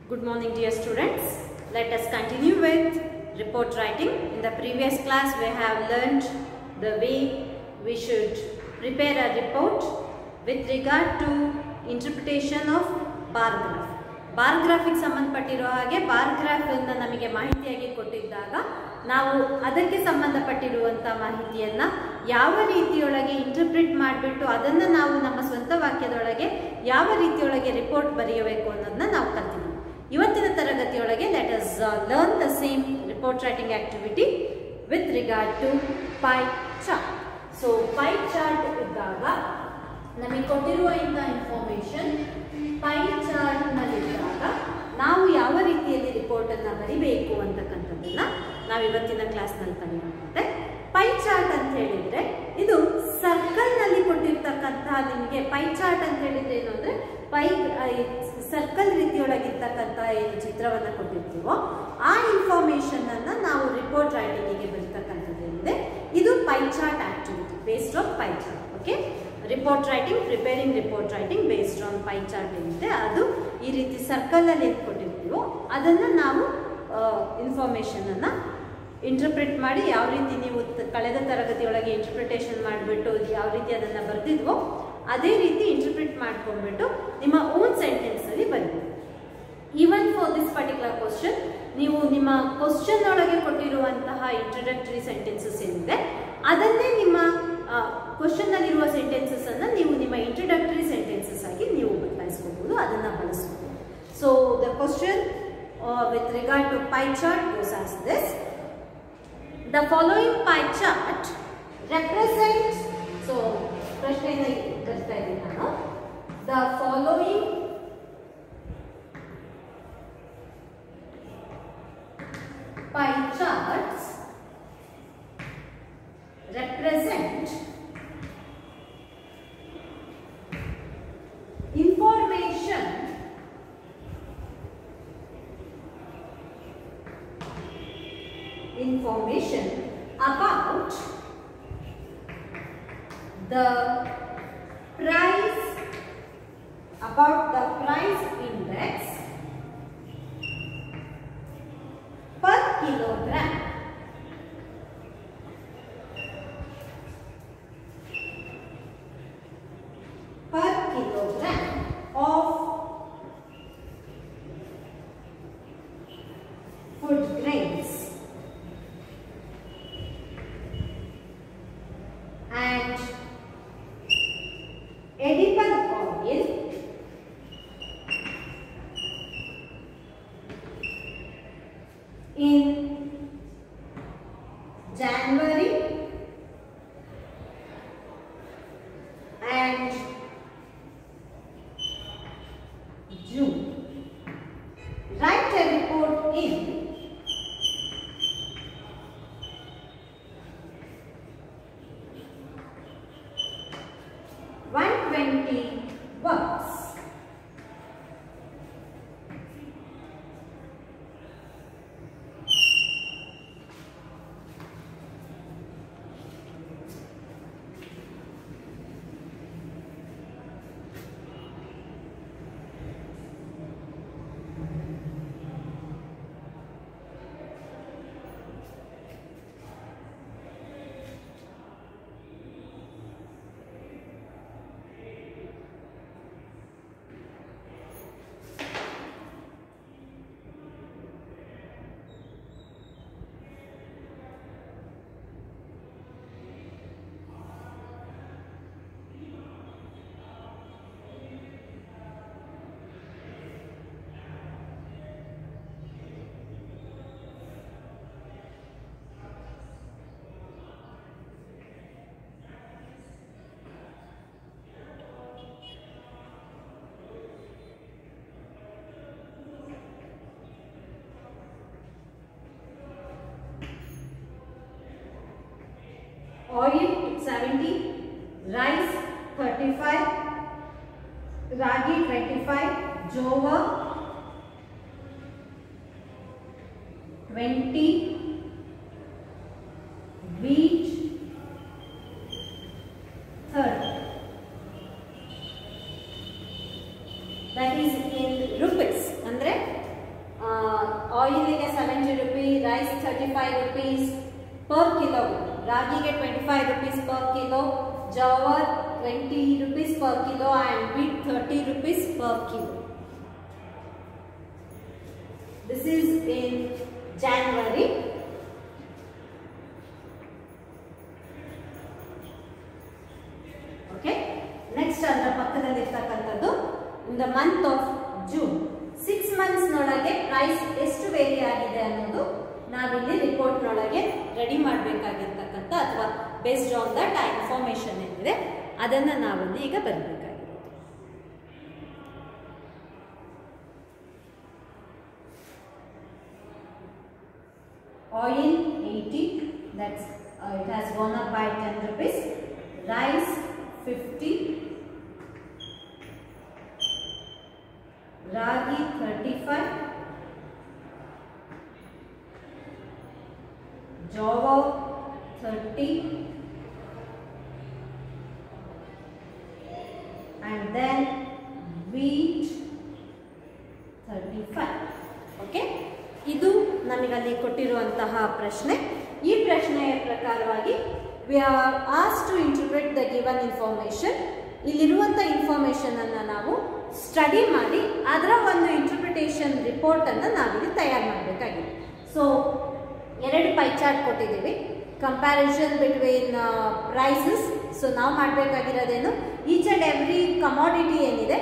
Good morning, dear students. Let us continue with report writing. In the previous class, we have learned the way we should prepare a report with regard to interpretation of bar graph. Bar ಗ್ರಾಫಿಗೆ ಸಂಬಂಧಪಟ್ಟಿರೋ ಹಾಗೆ bar graph ಅನ್ನು ನಮಗೆ ಮಾಹಿತಿಯಾಗಿ ಕೊಟ್ಟಿದ್ದಾಗ ನಾವು ಅದಕ್ಕೆ ಸಂಬಂಧಪಟ್ಟಿರುವಂಥ ಮಾಹಿತಿಯನ್ನು ಯಾವ ರೀತಿಯೊಳಗೆ interpret ಮಾಡಿಬಿಟ್ಟು ಅದನ್ನು ನಾವು ನಮ್ಮ ಸ್ವಂತ ವಾಕ್ಯದೊಳಗೆ ಯಾವ ರೀತಿಯೊಳಗೆ ರಿಪೋರ್ಟ್ ಬರೆಯಬೇಕು ಅನ್ನೋದನ್ನ ನಾವು ಕಲ್ತಿದ್ದೀವಿ. ಇವತ್ತಿನ ತರಗತಿಯೊಳಗೆ let us learn the same report writing activity with regard to pie chart. So pie chart ಇದ್ದಾಗ ನಮಗೆ ಕೊಟ್ಟಿರುವ ಇಂಥ ಇನ್ಫಾರ್ಮೇಶನ್ ಪೈ ಚಾರ್ಟ್ ನಲ್ಲಿದ್ದಾಗ ನಾವು ಯಾವ ರೀತಿಯಲ್ಲಿ ರಿಪೋರ್ಟ್ ಅನ್ನು ಬರಿಬೇಕು ಅಂತಕ್ಕಂಥದ್ದನ್ನ ನಾವು ಇವತ್ತಿನ ಕ್ಲಾಸ್ನಲ್ಲಿ ಕಲಿಯೋಣ. ಪೈ ಚಾರ್ಟ್ ಅಂತ ಹೇಳಿದ್ರೆ ಇದು ಸರ್ಕಲ್ ನಲ್ಲಿ ಕೊಟ್ಟಿರ್ತಕ್ಕಂತಹ ನಿಮಗೆ ಪೈ ಚಾರ್ಟ್ ಅಂತ ಹೇಳಿದ್ರೆ ಏನು ಅಂದ್ರೆ ಪೈ ಸರ್ಕಲ್ ರೀತಿಯೊಳಗಿರ್ತಕ್ಕಂತಹ ಏನು ಚಿತ್ರವನ್ನ ಕೊಟ್ಟಿರ್ತೀವೋ ಆ ಇನ್ಫಾರ್ಮೇಶನ್ ಅನ್ನ ನಾವು ರಿಪೋರ್ಟ್ ರೈಟಿಂಗಿಗೆ ಬರೀತಕ್ಕಂಥದ್ದೇನಿದೆ ಇದು pie chart activity based on pi chart. Okay, report writing, preparing report writing based on pi chart ಏನಿದೆ ಅದು ಈ ರೀತಿ ಸರ್ಕಲ್ ಅಲ್ಲಿ ಏನು ಕೊಟ್ಟಿರ್ತೀವೋ ಅದನ್ನು ನಾವು ಇನ್ಫಾರ್ಮೇಶನ್ ಅನ್ನ ಇಂಟರ್ಪ್ರಿಟ್ ಮಾಡಿ ಯಾವ ರೀತಿ ನೀವು ಕಳೆದ ತರಗತಿಯೊಳಗೆ ಇಂಟರ್ಪ್ರಿಟೇಷನ್ ಮಾಡಿಬಿಟ್ಟು ಯಾವ ರೀತಿ ಅದನ್ನು ಬರೆದಿದ್ವೋ ಅದೇ ರೀತಿ ಇಂಟರ್ಪ್ರಿಟ್ ಮಾಡ್ಕೊಂಡ್ಬಿಟ್ಟು ನಿಮ್ಮ ಓನ್ ಸೆಂಟೆನ್ಸ್ ಅಲ್ಲಿ ಬರೀಬೇಕು. Even for this particular question ನೀವು ನಿಮ್ಮ ಕ್ವಶನ್ ಒಳಗೆ ಕೊಟ್ಟಿರುವಂತಹ ಇಂಟ್ರಡಕ್ಟರಿ ಸೆಂಟೆನ್ಸಸ್ ಏನಿದೆ ಅದನ್ನೇ ನಿಮ್ಮ ಕ್ವಶನ್ ನಲ್ಲಿರುವ ಸೆಂಟೆನ್ಸಸ್ ಅನ್ನ ನೀವು ನಿಮ್ಮ ಇಂಟ್ರಡಕ್ಟರಿ ಸೆಂಟೆನ್ಸಸ್ ಆಗಿ ನೀವು ಬದಲಾಯಿಸ್ಕೋಬಹುದು, ಅದನ್ನ ಬಳಸಬಹುದು. So the question with regard to pie chart goes as this. The following pie chart represents, so ಪ್ರಶ್ನೆಯನ್ನು ಬರ್ತಾ ಇದ್ದೀನಿ ನಾನು. The following pie charts represent information about the price index per kilogram of food grains and edible oil in January and June. Write a report in 120 words. Oil 70, rice 35, ragi 25, jowar 20, wheat 30. That is in rupees. Andre 25 rupees per kilogram. Ragi get 25 rupees per kilo, jowar 20 rupees per kilo and wheat 30 rupees per kilo. This is in January. Okay. Next under pakkadalli irtakantadu in the month of June. 6 months nolage price ಎಷ್ಟು very ಆಗಿದೆ ಅನ್ನೋದು ನಾವಿಲ್ಲಿ report ನೊಳಗೆ ready ಮಾಡಬೇಕಾಗಿರ್ತಕ್ಕಂತ ಅಥವಾ based on that information ಏನಿದೆ ಅದನ್ನ ನಾವಿಲ್ಲಿ ಈಗ ಬರಬೇಕಾಗಿದೆ. Oil 80, that's it has gone up by 10 rupees. Rice 50, Ragi 35, jowar 30, and then wheat 35. Okay, ಇದು ನಮಗಲ್ಲಿ ಕೊಟ್ಟಿರುವಂತಹ ಪ್ರಶ್ನೆ. ಈ ಪ್ರಶ್ನೆಯ ಪ್ರಕಾರವಾಗಿ we are asked to interpret the given information. ಇಲ್ಲಿರುವಂತ ಇನ್ಫಾರ್ಮೇಶನ್ ಅನ್ನು ನಾವು ಸ್ಟಡಿ ಮಾಡಿ ಅದರ ಒಂದು ಇಂಟರ್ಪ್ರಿಟೇಷನ್ ರಿಪೋರ್ಟ್ ಅನ್ನು ನಾವಿಲ್ಲಿ ತಯಾರು ಮಾಡಬೇಕಾಗಿದೆ. ಸೊ ಎರಡು ಪೈ ಚಾರ್ಟ್ ಕೊಟ್ಟಿದ್ದೀವಿ, ಕಂಪ್ಯಾರಿಸನ್ ಬಿಟ್ವೀನ್ ಪ್ರೈಸಸ್. ಸೊ ನಾವು ಮಾಡಬೇಕಾಗಿರೋದೇನು, ಈಚ್ ಅಂಡ್ ಎವ್ರಿ ಕಮಾಡಿಟಿ ಏನಿದೆ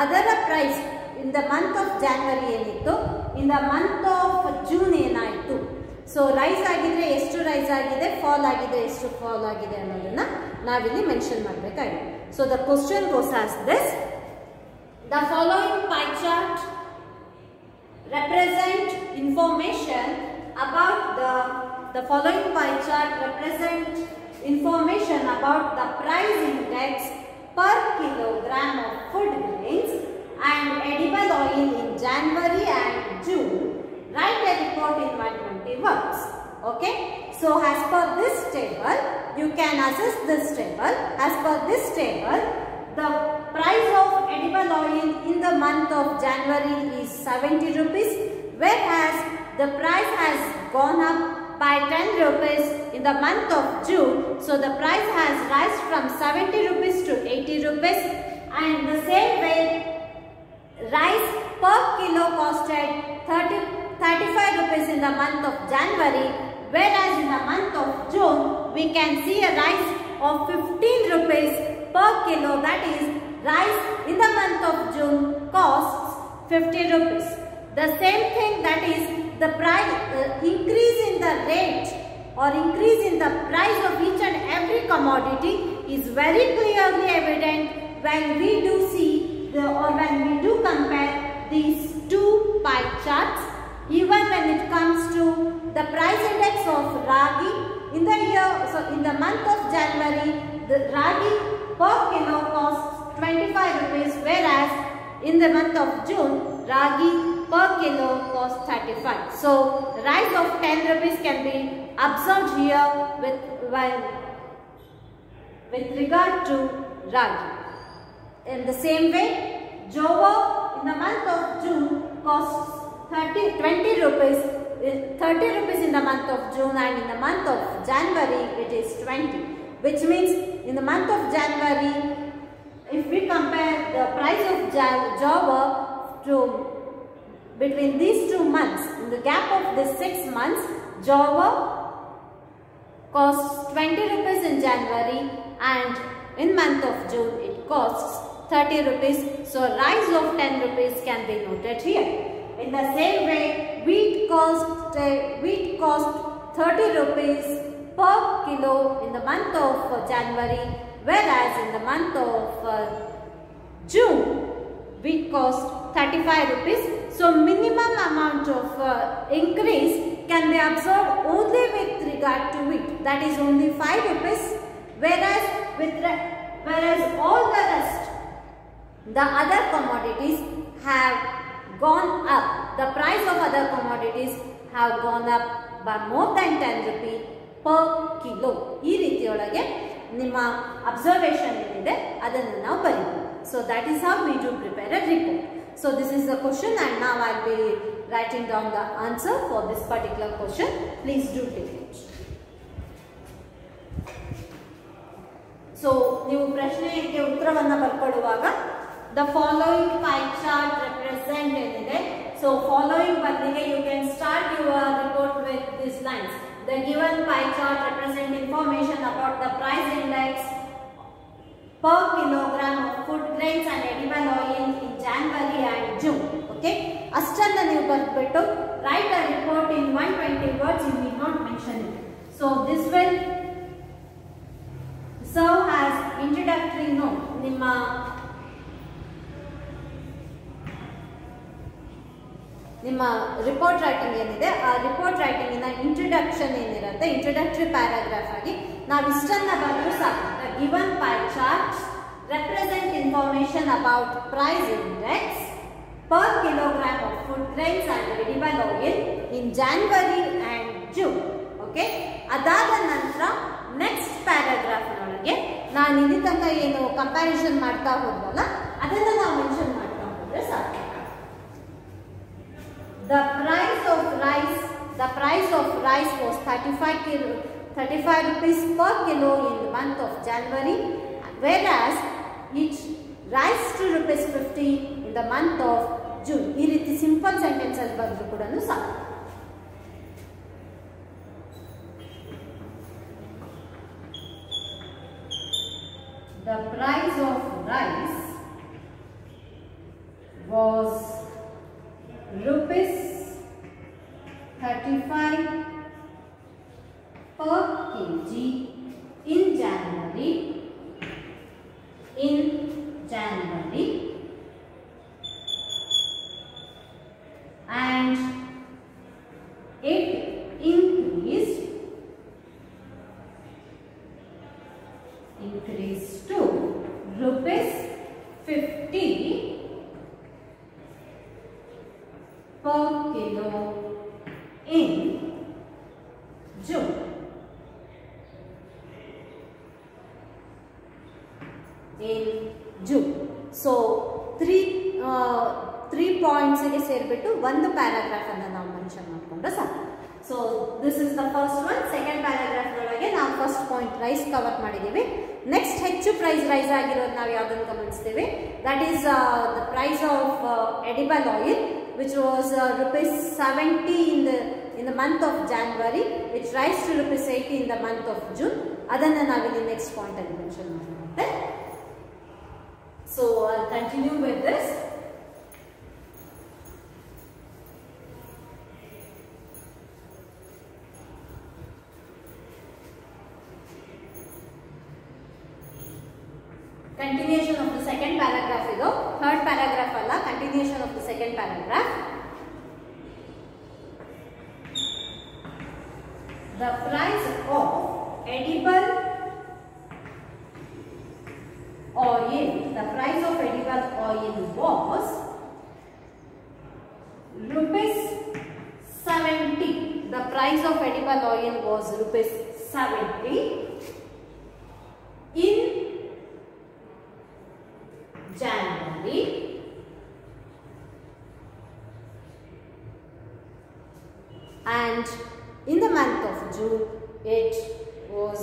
ಅದರ price in the month of January ಏನಿತ್ತು, in the month of June ಏನಾಯಿತು. ಸೊ ರೈಸ್ ಆಗಿದ್ರೆ ಎಷ್ಟು ರೈಸ್ ಆಗಿದೆ, ಫಾಲ್ ಆಗಿದೆ ಎಷ್ಟು ಫಾಲ್ ಆಗಿದೆ ಅನ್ನೋದನ್ನ ನಾವಿಲ್ಲಿ ಮೆನ್ಷನ್ ಮಾಡಬೇಕಾಗಿದೆ. So the question goes as this: the following pie chart represent information about the following pie chart represent information about the price index per kilogram of food grains and edible oil in January and June. Write a report in 120 words. Okay, so as per this table you can assess this table. As per this table, the price of edible oil in the month of January is 70 rupees, whereas the price has gone up by 10 rupees in the month of June. So the price has risen from 70 rupees to 80 rupees, and the same way rice per kilo costed 35 rupees in the month of January, whereas in the month of June we can see a rise of 15 rupees per kilo. That is, rice in the month of June costs 50 rupees. The same thing, that is the price increase in the rate or increase in the price of each and every commodity is very clearly evident when we do see or when we do compare these two pie charts. Even when it comes to the price index of ragi in the year, so in the month of January, the ragi per kilo costs 25 rupees, whereas in the month of June, ragi per kilo costs 35. So rise of 10 rupees can be observed here with regard to ragi. In the same way, jowar in the month of June costs 30 rupees in the month of June, and in the month of January it is 20, which means in the month of January, if we compare the price of jowar to between these 2 months, in the gap of the 6 months, jowar costs 20 rupees in January, and in month of June it costs 30 rupees. So rise of 10 rupees can be noted here. In the same way, wheat cost 30 rupees per kilo in the month of January, whereas in the month of June, wheat cost 35 rupees. So minimum amount of increase can be observed only with regard to wheat, that is only 5 rupees, whereas all the rest, the other commodities have gone up. The price of other commodities have gone up by more than 10 rupees per kilo. ಈ ರೀತಿಯೊಳಗೆ ನಿಮ್ಮ observation ಏನಿದೆ ಅದನ್ನು ನಾವು ಬರೀತೀವಿ. So that is how we do prepare a report. So this is the question, and now I will be writing down the answer for this particular question. Please do take it. So ನೀವು ಪ್ರಶ್ನೆಗೆ ಉತ್ತರವನ್ನು ಬರ್ಕೊಳ್ಳುವಾಗ the following pie chart represent ಏನಿದೆ. So following ಬದಲಿಗೆ you can start your report with these lines. The given pie chart represent information about the price index per kilogram of food grains and edible oil in January and June. Okay, ಅಷ್ಟನ್ನ ನೀವು ಬರ್ಬಿಟ್ಟು write a report in 120 words. You need not mention it. So this will serve as introductory note. ನಿಮ್ಮ report writing ಏನಿದೆ ಆ report ರೈಟಿಂಗಿನ introduction ಏನಿರುತ್ತೆ, introductory paragraph ಆಗಿ ನಾವು ಇಷ್ಟನ್ನ ಬರೆದ್ರು ಸಾಕು. The given pie charts represent information about price index per kilogram of food grains and edible oil in January and June. Okay, ಅದಾದ ನಂತರ ನೆಕ್ಸ್ಟ್ ಪ್ಯಾರಾಗ್ರಾಫ್ ನೊಳಗೆ ನಾನು ಇಲ್ಲಿ ತನಕ ಏನು ಕಂಪ್ಯಾರಿಸನ್ ಮಾಡ್ತಾ ಹೋದ್ವಲ್ಲ ಅದನ್ನ ನಾವು ಮೆನ್ಷನ್ ಮಾಡ್ತಾ ಹೋದ್ರೆ ಸಾಕು. The price of rice was 35 rupees per kilo in the month of January, whereas it rise to rupees 50 in the month of June. ಈ ರೀತಿ ಸಿಂಪಲ್ ಸೆಂಟೆನ್ಸ್ ಅಲ್ಲಿ ಬಂದ್ರು ಕೂಡ ಸಾಕು. The price of rice was rupees 35 per kg in January and it increased to rupees 50 per kilo in June. So 3 points ಗೆ ಸೇರಿಬಿಟ್ಟು ಒಂದು paragraph ಅನ್ನು ನಾವು ಮೆನ್ಷನ್ ಮಾಡಿಕೊಂಡ್ರೆ ಸಾಕು. So this is the first one. Second paragraph ಒಳಗೆ ನಾವು first point rise cover ಮಾಡಿದೀವಿ. Next ಹೆಚ್ಚು ಪ್ರೈಸ್ ರೈಸ್ ಆಗಿರೋದು ನಾವು ಯಾವುದನ್ನು ಗಮನಿಸ್ತೀವಿ, that is the price of edible oil which was rupees 70 in the month of January, which rise to rupees 80 in the month of June. Adanna navilli next point alli mention madutte. So I'll continue with this. Continuation of the second paragraph ido, third paragraph alla, continuation of the second paragraph. The price of edible oil, the price of edible oil was rupees 70. The price of edible oil was rupees 70 in January and in the month of June it was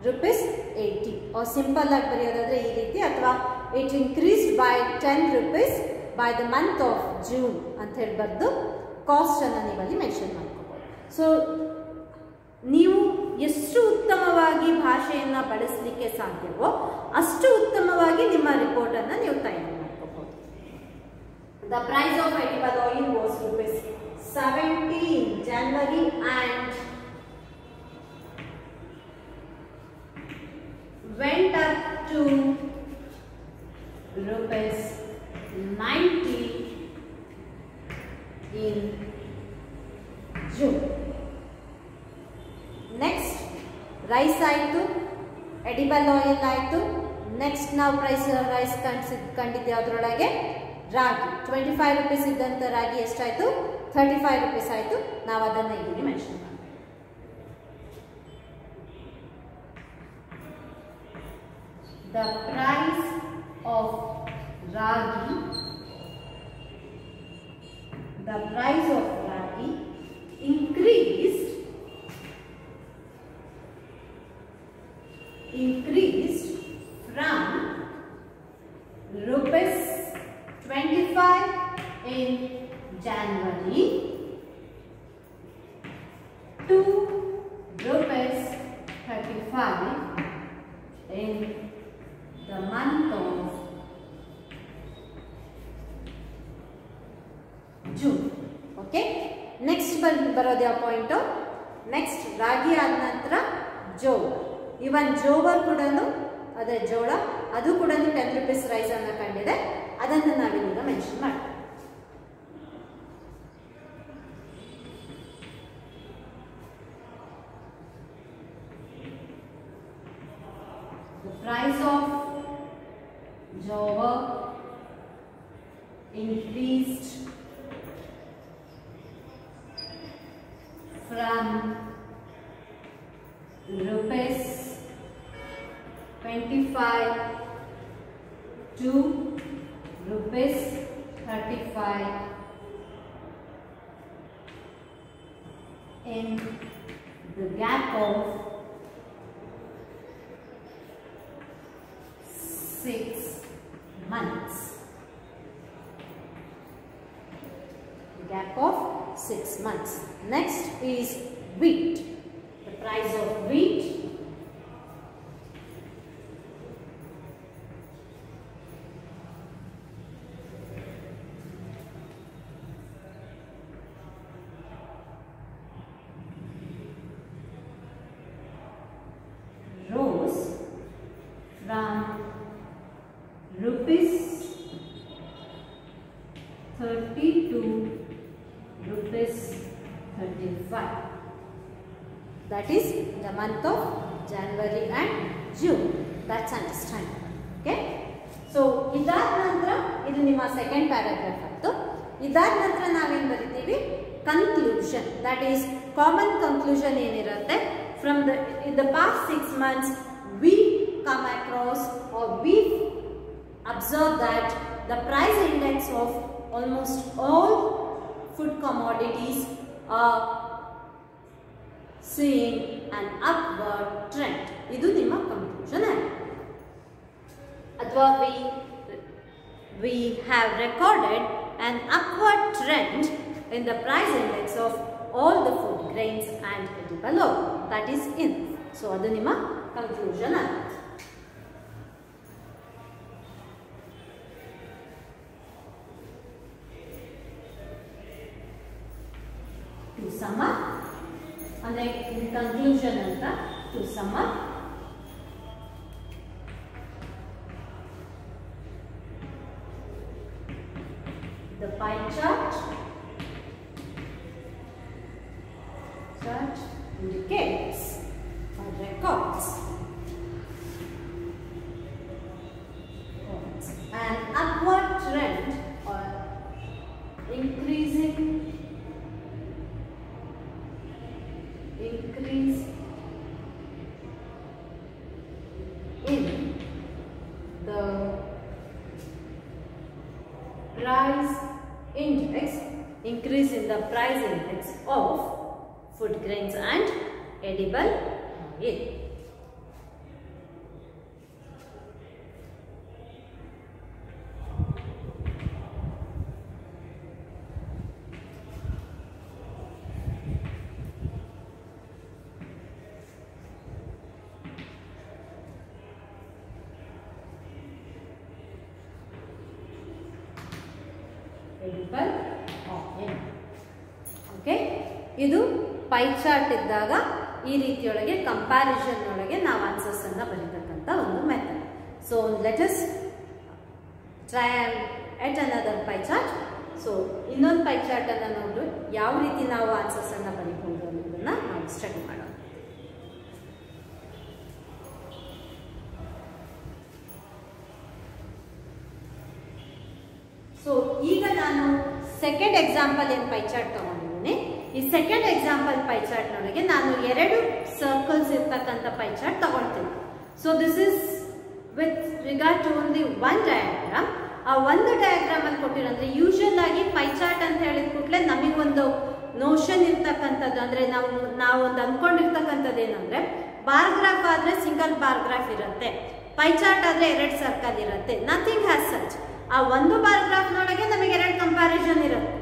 rupees 80. or simple ಆಗಿ ಬರೆಯೋದಾದ್ರೆ ಈ ರೀತಿ, ಅಥವಾ it increased by 10 rupees by the month of June ಅಂತ ಹೇಳಿ ಬರೆದು cost ಅನ್ನು ನೀವು ಅಲ್ಲಿ ಮೆನ್ಷನ್ ಮಾಡ್ಕೋಬಹುದು. ಸೊ ನೀವು ಎಷ್ಟು ಉತ್ತಮವಾಗಿ ಭಾಷೆಯನ್ನು ಬಳಸಲಿಕ್ಕೆ ಸಾಧ್ಯವೋ ಅಷ್ಟು ಉತ್ತಮವಾಗಿ ನಿಮ್ಮ ರಿಪೋರ್ಟ್ ಅನ್ನು ನೀವು ತಯಾರು ಮಾಡ್ಕೋಬಹುದು. The price of edible oil was rupees 70 in January and went up to rupees 90 in June. Next rice ಆಯಿತು, ಎಡಿಬಲ್ ಆಯಿಲ್ ಆಯಿತು. ನೆಕ್ಸ್ಟ್ ನಾವು ರೈಸ್ ಕಂಡಿದ್ದೆ ಅದರೊಳಗೆ ರಾಗಿ 25 rupees ಇದ್ದಂಥ ರಾಗಿ ಎಷ್ಟಾಯಿತು, 35 rupees ಆಯಿತು. ನಾವು ಅದನ್ನು ಇಲ್ಲಿ ಮೆನ್ಷನ್ ಮಾಡಿ the price of ragi, the price of ragi increased from rupees 25 in January to rupees 35 in the month of June. Okay. Next ಬರೋದು ಯಾವ ಪಾಯಿಂಟ್? ನೆಕ್ಸ್ಟ್ ರಾಗಿ ಆದ ನಂತರ ಜೋಳ. ಇವನ್ ಜೋವರ್ ಕೂಡ ಅದೇ ಜೋಳ ಅದು ಕೂಡ 10 ರೂಪೀಸ್ ರೈಸ್ ಅನ್ನ ಕಂಡಿದೆ. ಅದನ್ನು ನಾವಿವಾಗ ಮೆನ್ಷನ್ ಮಾಡ್ತೀವಿ. The price of jowar increased from rupees 25 to rupees 35 in the gap of 6 months. The gap of 6 months. Next is wheat. The price of wheat rose from rupees 30 to rupees 35. That is the month of January and June. That's understandable. Okay. So ಇದಾದ ನಂತರ ಇದು ನಿಮ್ಮ second paragraph ಆಯ್ತು. ಇದಾದ ನಂತರ ನಾವೇನು ಬರೀತೀವಿ? Conclusion. That is common conclusion ಏನಿರುತ್ತೆ? From in the past 6 months we come across or we observe that the price index of almost all food commodities are seeing an upward trend. Idu nimma conclusion aaytu. Athwa we have recorded an upward trend in the price index of all the food grains and edible oil. That is in. So adu nimma conclusion aaytu. To sum up, and in conclusion anta, to sum up, the pie chart indicates or records an upward trend or increase in the price index, increase in the price index of food grains and edible oil. Edible oil. Okay, ಇದು pie chart ಇದ್ದಾಗ ಈ ರೀತಿಯೊಳಗೆ comparison ಒಳಗೆ ನಾವು answers ಅನ್ನ ಬರೀತಕ್ಕಂತ ಒಂದು method. So let us try at another pie chart. So ಇನ್ನೊಂದು pie chart ಅನ್ನ ನೋಡು ಯಾವ ರೀತಿ ನಾವು ಆನ್ಸರ್ಸ್ ಅನ್ನ ಬರೀಬಹುದು ಅನ್ನೋದನ್ನ ನಾವು ಸ್ಟಡಿ ಮಾಡೋಣ. ಸೊ ಈಗ ನಾನು ಸೆಕೆಂಡ್ ಎಕ್ಸಾಂಪಲ್ ಏನು ಪೈ ಚಾರ್ಟ್ ತಗೊಂಡಿದ್ದೀನಿ. ಈ ಸೆಕೆಂಡ್ ಎಕ್ಸಾಂಪಲ್ ಪೈ ಚಾರ್ಟ್ ನೊಳಗೆ ನಾನು 2 ಸರ್ಕಲ್ಸ್ ಇರ್ತಕ್ಕಂಥ ಪೈ ಚಾರ್ಟ್ ತಗೊಳ್ತೀನಿ. So this is with regard to only one diagram. ಆ ಒಂದು ಡಯಾಗ್ರಾಮ್ ಅಲ್ಲಿ ಕೊಟ್ಟಿರೋ ಅಂದ್ರೆ ಯೂಶುವಲ್ ಆಗಿ ಪೈ ಚಾರ್ಟ್ ಅಂತ ಹೇಳಿದ ಕೂಡಲೇ ನಮಗೊಂದು ನೋಷನ್ ಇರ್ತಕ್ಕಂಥದ್ದು ಅಂದ್ರೆ ನಾವು ಒಂದು ಅನ್ಕೊಂಡಿರ್ತಕ್ಕಂಥದ್ದು ಏನಂದ್ರೆ ಬಾರ್ ಗ್ರಾಫ್ ಆದ್ರೆ ಸಿಂಗಲ್ ಬಾರ್ ಗ್ರಾಫ್ ಇರುತ್ತೆ, ಪೈ ಚಾರ್ಟ್ ಆದ್ರೆ 2 ಸರ್ಕಲ್ ಇರುತ್ತೆ, ನಥಿಂಗ್ ಹ್ಯಾಸ್ ಸಚ್. ಆ ಒಂದು ಬಾರ್ ಗ್ರಾಫ್ ನೊಳಗೆ ನಮಗೆ 2 ಕಂಪ್ಯಾರಿಸನ್ ಇರುತ್ತೆ,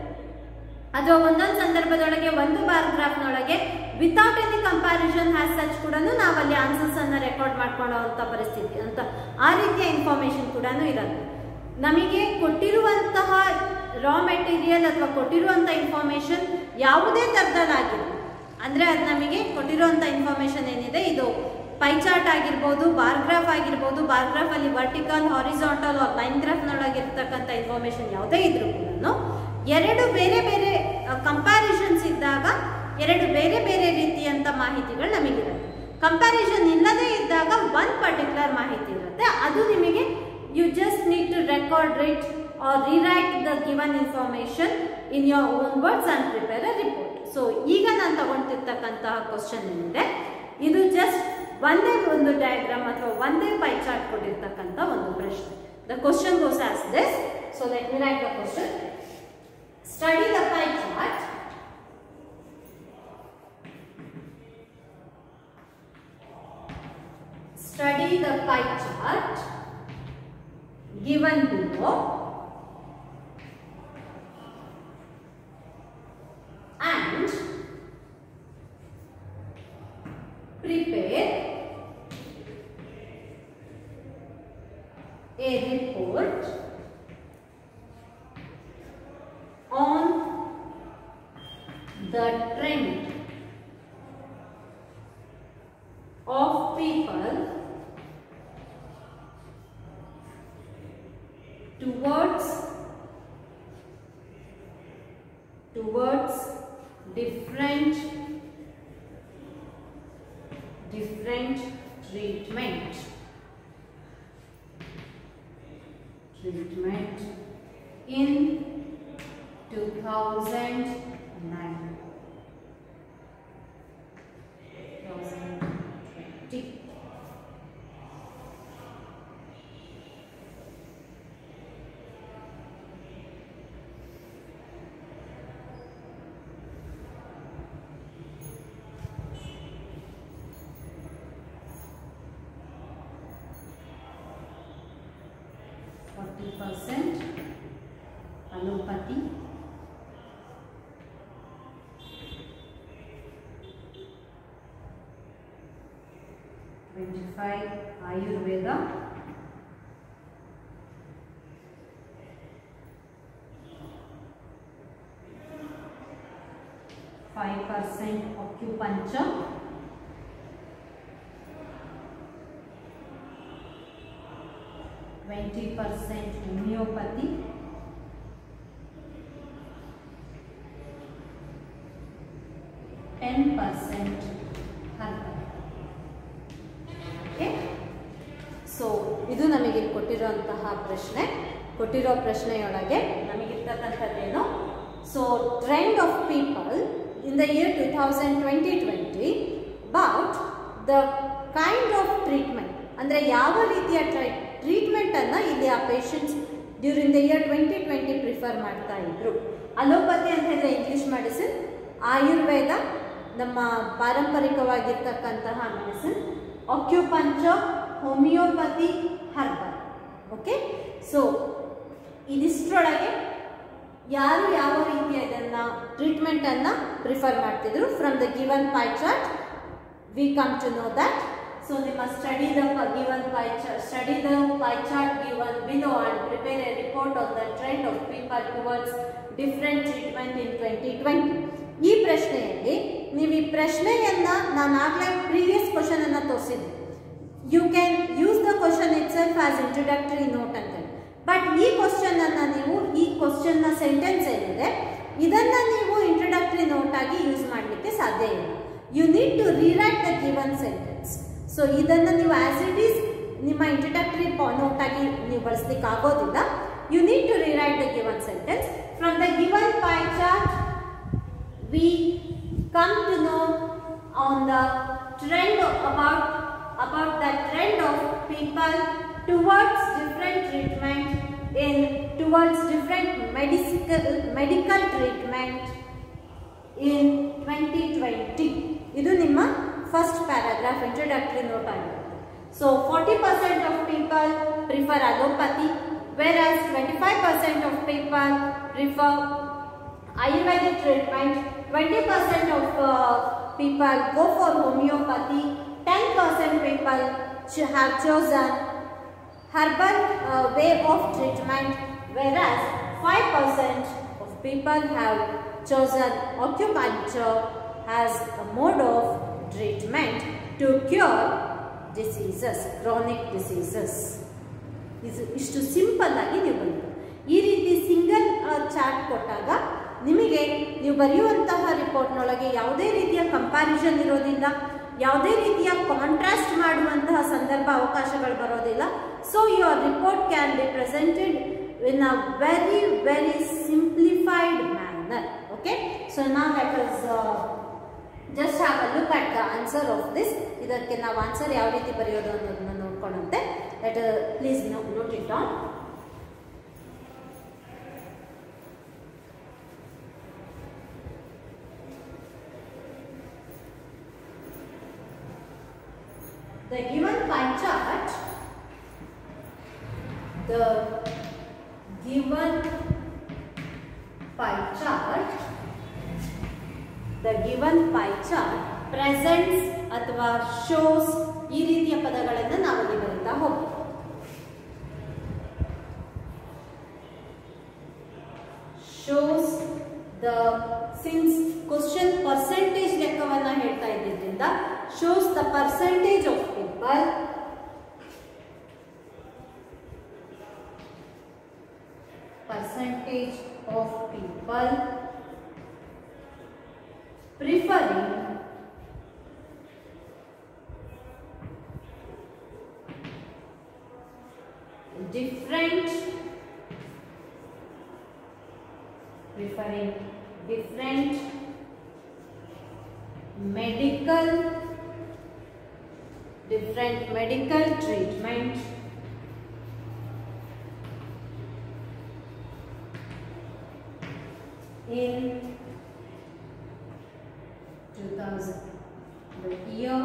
ಅಥವಾ ಒಂದೊಂದು ಸಂದರ್ಭದೊಳಗೆ ಒಂದು ಬಾರ್ ಗ್ರಾಫ್ ನೊಳಗೆ without any comparison has such ಕೂಡ ನಾವಲ್ಲಿ ಆನ್ಸರ್ಸ್ ಅನ್ನ ರೆಕಾರ್ಡ್ ಮಾಡ್ಕೊಳ್ಳುವಂತ ಪರಿಸ್ಥಿತಿ ಅಂತ ಆ ರೀತಿಯ ಇನ್ಫಾರ್ಮೇಶನ್ ಕೂಡ ಇರುತ್ತೆ. ನಮಗೆ ಕೊಟ್ಟಿರುವಂತಹ ರಾ ಮೆಟೀರಿಯಲ್ ಅಥವಾ ಕೊಟ್ಟಿರುವಂತಹ ಇನ್ಫಾರ್ಮೇಶನ್ ಯಾವುದೇ ತರದಲ್ಲಾಗಿರಲಿ, ಅಂದ್ರೆ ಅದು ನಮಗೆ ಕೊಟ್ಟಿರುವಂತಹ ಇನ್ಫಾರ್ಮೇಶನ್ ಏನಿದೆ ಇದು ಪೈ ಚಾರ್ಟ್ ಆಗಿರ್ಬೋದು, ಬಾರ್ ಗ್ರಾಫ್ ಆಗಿರ್ಬೋದು, ಬಾರ್ ಗ್ರಾಫ್ ಅಲ್ಲಿ ವರ್ಟಿಕಲ್, ಹಾರಿಜಾಂಟಲ್ ಲೈನ್ ಗ್ರಾಫ್ ನೊಳಗಿರ್ತಕ್ಕಂಥ ಇನ್ಫಾರ್ಮೇಶನ್ ಯಾವುದೇ ಇದ್ರೂ ಕೂಡ 2 ಬೇರೆ ಬೇರೆ ಕಂಪ್ಯಾರಿಸನ್ಸ್ ಇದ್ದಾಗ 2 ಬೇರೆ ಬೇರೆ ರೀತಿಯಂತ ಮಾಹಿತಿಗಳು ನಮಗಿರುತ್ತೆ. ಕಂಪ್ಯಾರಿಸನ್ ಇಲ್ಲದೆ ಇದ್ದಾಗ ಒಂದು ಪರ್ಟಿಕ್ಯುಲರ್ ಮಾಹಿತಿ ಇರುತ್ತೆ, ಅದು ನಿಮಗೆ you just need to record it or rewrite the given information in your own words and prepare a report. So ಈಗ ನಾನು ತಗೊಳ್ತಿರ್ತಕ್ಕಂತಹ ಕ್ವಶನ್ ಏನಿದೆ ಇದು ಜಸ್ಟ್ ಒಂದೇ ಒಂದು ಡಯಾಗ್ರಾಮ್ ಅಥವಾ ಒಂದೇ ಪೈ ಚಾರ್ಟ್ ಕೊಟ್ಟಿರ್ತಕ್ಕಂಥ ಒಂದು ಪ್ರಶ್ನೆ. The question goes as this. So let me right the question. Study the pie chart. Study the pie chart given below and prepare a report on the trend of people towards different treatment in 2009. 2020. % allopathy, 25 Ayurveda, 5% acupuncture, 20% homeopathy, 10% herbal. Okay? So ಇದು ನಮಗೆ ಕೊಟ್ಟಿರುವಂತಹ ಪ್ರಶ್ನೆ. ಕೊಟ್ಟಿರೋ ಪ್ರಶ್ನೆಯೊಳಗೆ ನಮಗಿರ್ತಕ್ಕಂಥದ್ದೇನು, so trend of people in the year 2020 about the kind of treatment, ಅಂದರೆ ಯಾವ ರೀತಿಯ ಟ್ರೀಟ್ಮೆಂಟ್ ಅನ್ನ ಇಲ್ಲಿ ಆ patients during the year 2020 prefer ಮಾಡ್ತಾ ಇದ್ರು. ಅಲೋಪತಿ ಅಂತ ಹೇಳಿದ್ರೆ ಇಂಗ್ಲಿಷ್ ಮೆಡಿಸಿನ್, ಆಯುರ್ವೇದ ನಮ್ಮ ಪಾರಂಪರಿಕವಾಗಿರ್ತಕ್ಕಂತಹ medicine, acupuncture, homeopathy, herbal. Okay, so ಇದಿಷ್ಟರೊಳಗೆ ಯಾರು ಯಾವ ರೀತಿಯ ಇದನ್ನ ಟ್ರೀಟ್ಮೆಂಟ್ ಅನ್ನ ಪ್ರಿಫರ್ ಮಾಡ್ತಿದ್ರು. From the given pie chart we come to know that. So ನಿಮ್ಮ study the given pie chart given below and prepare a report on the trend of people towards different treatment in 2020. ಈ ಪ್ರಶ್ನೆಯಲ್ಲಿ ನೀವು ಈ ಪ್ರಶ್ನೆಯನ್ನ ನಾನು ಆಗಲೇ previous question ಅನ್ನ ತೋರಿಸಿದ್ದೆ. You can use the question itself as introductory note but. ಬಟ್ ಈ ಕ್ವಶನ್ ಅನ್ನ ನೀವು, ಈ ಕ್ವಶನ್ ನ ಸೆಂಟೆನ್ಸ್ ಏನಿದೆ ಇದನ್ನ ನೀವು ಇಂಟ್ರೊಡಕ್ಟರಿ ನೋಟ್ ಆಗಿ ಯೂಸ್ ಮಾಡಲಿಕ್ಕೆ ಸಾಧ್ಯ ಇಲ್ಲ. You need to rewrite the given sentence. So ಇದನ್ನ ನೀವು ಆಸ್ ಇಟ್ ಈಸ್ ನಿಮ್ಮ ಇಂಟ್ರೊಡಕ್ಟರಿ ನೋಟ್ ಆಗಿ ನೀವು ಬಳಸಲಿಕ್ಕೆ ಆಗೋದಿಲ್ಲ. You need to rewrite the given sentence. From the given pie chart we come to know on the trend about the trend of people towards different treatment in towards different medical treatment in 2020. ಇದು ನಿಮ್ಮ first paragraph introductory note ಆಗಿರುತ್ತೆ. So 40% of people prefer allopathy, whereas 25% of people prefer Ayurvedic treatment, 20% of people go for homeopathy, 10% people have chosen herbal way of treatment, whereas 5% of people have chosen acupuncture as a mode of treatment to cure diseases, chronic diseases. ಇಷ್ಟು simple ಆಗಿ ನೀವು ಬರೆದು ಈ ರೀತಿ single chart ಕೊಟ್ಟಾಗ ನಿಮಗೆ ನೀವು ಬರೆಯುವಂತಹ ರಿಪೋರ್ಟ್ನೊಳಗೆ ಯಾವುದೇ ರೀತಿಯ ಕಂಪ್ಯಾರಿಸನ್ ಇರೋದಿಲ್ಲ, ಯಾವುದೇ ರೀತಿಯ ಕಾಂಟ್ರಾಸ್ಟ್ ಮಾಡುವಂತಹ ಸಂದರ್ಭ ಅವಕಾಶಗಳು ಬರೋದಿಲ್ಲ. So your report can be presented in a very simplified manner. Okay, so ನಾವ್ let us just have a look at the answer of this. ಇದಕ್ಕೆ ನಾವು ಆನ್ಸರ್ ಯಾವ ರೀತಿ ಬರೆಯೋದು ಅನ್ನೋದನ್ನ ನೋಡ್ಕೊಳ್ಳುತ್ತೆ. Please note it down. The given pie chart, presents ಅಥವಾ shows ಈ ರೀತಿಯ ಪದಗಳನ್ನು ನಾವಲ್ಲಿ ಬರೀತಾ ಹೋಗ್ತೀವಿ. shows the, since question percentage ಲೆಕ್ಕವನ್ನ ಹೇಳ್ತಾ ಇದ್ದಿದ್ರಿಂದ shows the percentage of people preferring different medical treatment in 2000, the year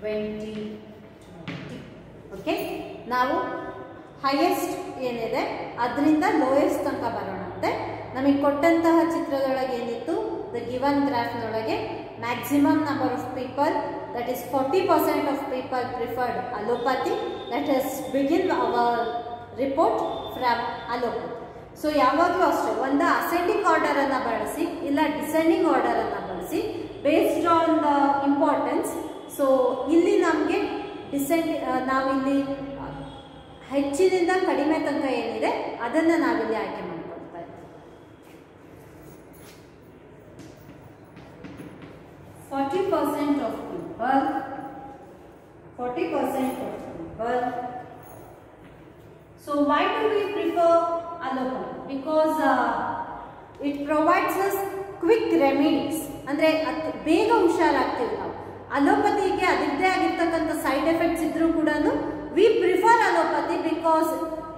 2020. ಓಕೆ, ನಾವು ಹೈಯೆಸ್ಟ್ ಏನಿದೆ ಅದರಿಂದ ಲೋಯೆಸ್ಟ್ ತನಕ ಬರೋಣಂತೆ. ನಮಗೆ ಕೊಟ್ಟಂತಹ ಚಿತ್ರದೊಳಗೆ ಏನಿತ್ತು, ದ ಗಿವನ್ ಗ್ರಾಫ್ನೊಳಗೆ maximum number of people, that is 40% of people preferred allopathy. Let us begin our report from allopathy. So ಯಾವಾಗಲೂ ಅಷ್ಟೇ ಒಂದು ಅಸೆಂಡಿಂಗ್ ಆರ್ಡರ್ ಅನ್ನ ಬಳಸಿ ಇಲ್ಲ ಡಿಸೆಂಡಿಂಗ್ ಆರ್ಡರ್ ಅನ್ನ ಬಳಸಿ based on the importance. So ಇಲ್ಲಿ ನಮಗೆ ನಾವಿಲ್ಲಿ ಹೆಚ್ಚಿನಿಂದ ಕಡಿಮೆ ತನಕ ಏನಿದೆ ಅದನ್ನ ನಾವಿಲ್ಲಿ ಆಯ್ಕೆ ಮಾಡ್ಕೊಳ್ತಾ ಇದ್ದೀವಿ. 40% of people So why do we prefer allopathy? Because it provides us quick remedies. ಅಂದ್ರೆ ಬೇಗ ಹುಷಾರಾಗ್ತೀವಿ ನಾವು. ಅಲೋಪತಿಗೆ ಅದರದ್ದೇ ಆಗಿರ್ತಕ್ಕಂಥ ಸೈಡ್ ಎಫೆಕ್ಟ್ಸ್ ಇದ್ರೂ ಕೂಡ we prefer allopathy because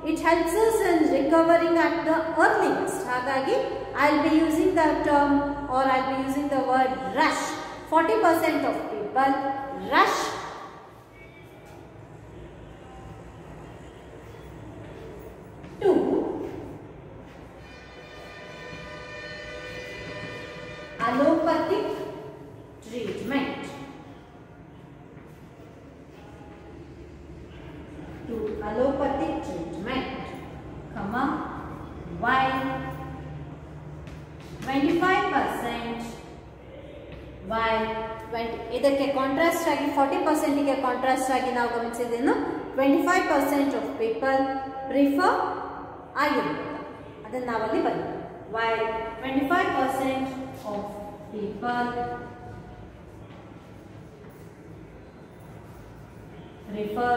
it helps us in recovering at the earliest. ಹಾಗಾಗಿ I'll be using the term or I'll be using the word rush. 40% of people rush to allopathic treatment. Allopathic treatment, while 25% ಇದಕ್ಕೆ contrast ಆಗಿ 40% ಗೆ contrast ಆಗಿ ನಾವು ಗಮನಿಸಿದ್ದೇನು 25% of people prefer Ayurveda. ಅದನ್ನ ನಾವಲ್ಲಿ ಬರೀತೀವಿ. while 25% of people prefer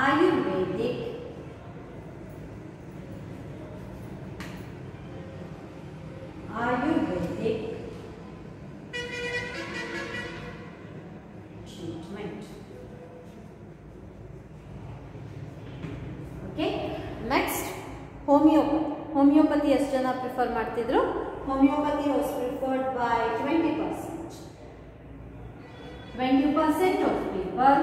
Ayurvedic treatment. Homeopathy ಎಷ್ಟು ಜನ prefer ಮಾಡ್ತಿದ್ರು? Homeopathy was preferred by 20%. 20% of people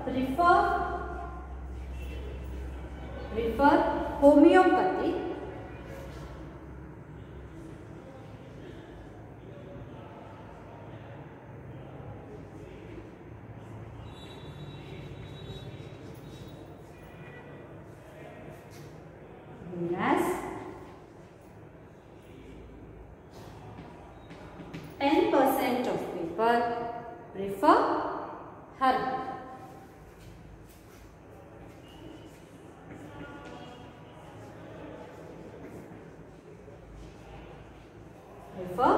prefer homeopathy whereas 10% of people prefer herbal. Prefer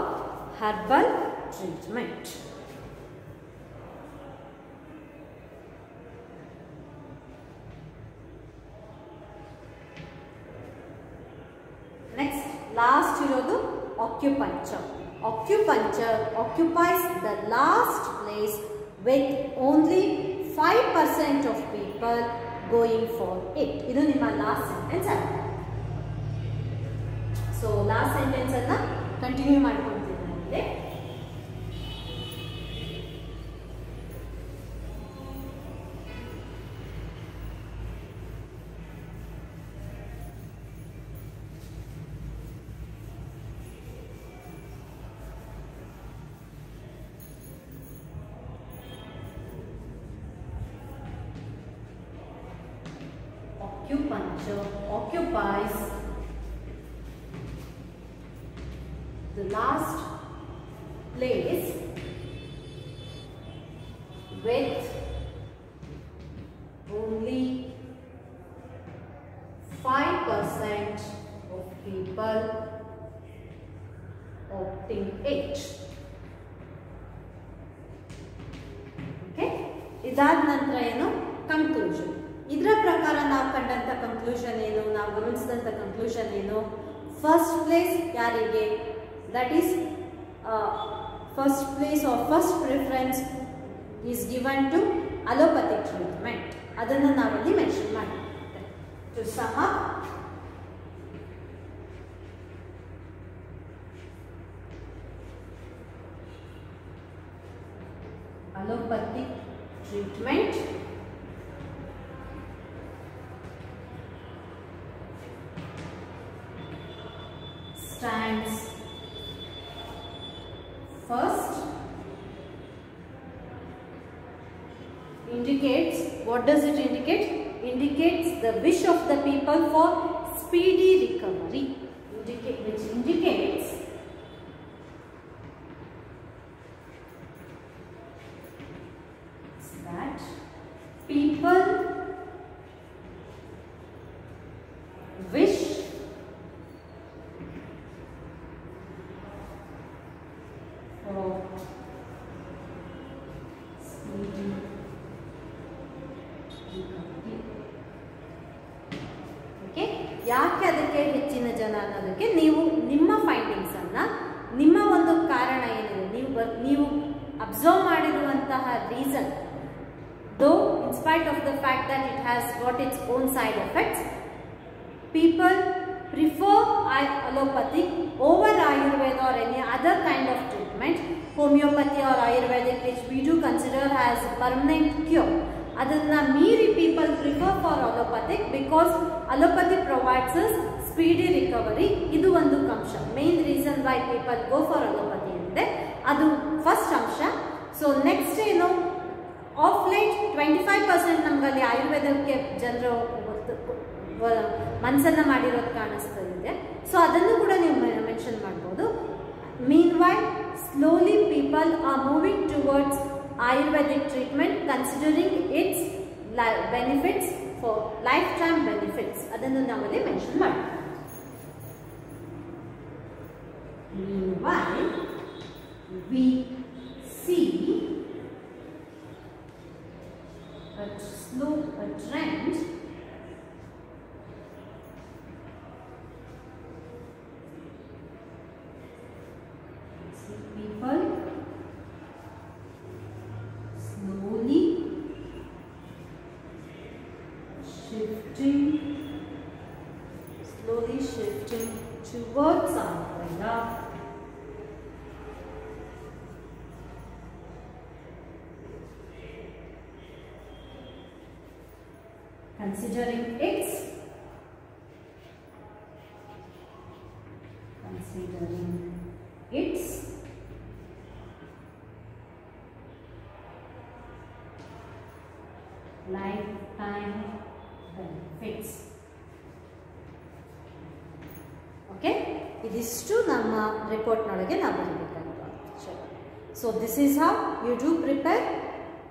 herbal treatment. Next, last irodu acupuncture. Acupuncture occupies the last place with only 5% of people going for it. Idu nimma last sentence alla. So last sentence alla continue ಮಾಡ್ಕೊಂತಿದ್ದೆ. Acupuncture occupies the last place with only 5% of people opting it. Okay, ಇದಾದ ನಂತರ ಏನು conclusion. ಇದರ ಪ್ರಕಾರ ನಾವು ಕಂಡಂತ conclusion ಏನು, ನಾವು ಗಮನಿಸಿದಂತ conclusion ಏನು? ಫಸ್ಟ್ ಪ್ಲೇಸ್ ಯಾರಿಗೆ? That is first place or first preference is given to allopathic treatment. ಅದನ್ನು ನಾವಲ್ಲಿ ಮೆನ್ಷನ್ ಮಾಡಿದ್ದೇವೆ. To sum up, allopathic treatment stands first, indicates, what does it indicate? Indicates the wish of the people for speedy recovery, which indicates that people wish for speedy recovery. Okay, ಯಾಕೆ ಅದಕ್ಕೆ ಹೆಚ್ಚಿನ ಜನ ಅನ್ನೋದಕ್ಕೆ ನೀವು ನಿಮ್ಮ findings ಅನ್ನ, ನಿಮ್ಮ ಒಂದು ಕಾರಣ ಏನಿದೆ, ನೀವು ಅಬ್ಸರ್ವ್ ಮಾಡಿರುವಂತಹ reason, though in spite of the fact that it has got its own side effects, people prefer allopathic over Ayurveda or any other kind of treatment. Homeopathy or Ayurvedic, which we do consider as permanent cure, adanna meeri people prefer for allopathic because allopathy provides us speedy recovery. Idu ಒಂದು ಅಂಶ, main reason why people go for allopathy ante adu first ಅಂಶ. So next ಏನು, of light 25% ನಮ್ಗಲ್ಲಿ ಆಯುರ್ವೇದಕ್ಕೆ ಜನರು ಮನಸ್ಸನ್ನ ಮಾಡಿರೋದು ಕಾಣಿಸ್ತಿದೆ. So ಅದನ್ನು ಕೂಡ ನೀವು ಮೆನ್ಷನ್ ಮಾಡ್ಬೋದು. Meanwhile slowly people are moving towards Ayurvedic treatment considering its benefits for lifetime benefits, ಅದನ್ನು ನಾವಲ್ಲಿ ಮೆನ್ಷನ್ ಮಾಡ್ತೀವಿ. Meanwhile we see a trend people slowly putting towards our umbrella. Considering its lifetime benefits. Okay, idistu namma report nolage na baribekagirodu. So this is how you do prepare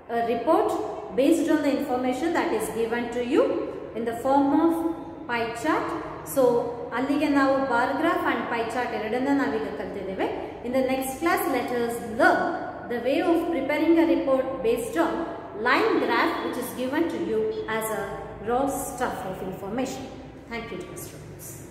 a report based on the information that is given to you in the form of pie chart. So allige ನಾವು bar graph and pie chart ಎರಡನ್ನ ನಾವೀಗ ಕಲಿತಿದ್ದೇವೆ. In the next class, let us learn the way of preparing a report based on line graph which is given to you as a raw stuff of information. Thank you, dear students.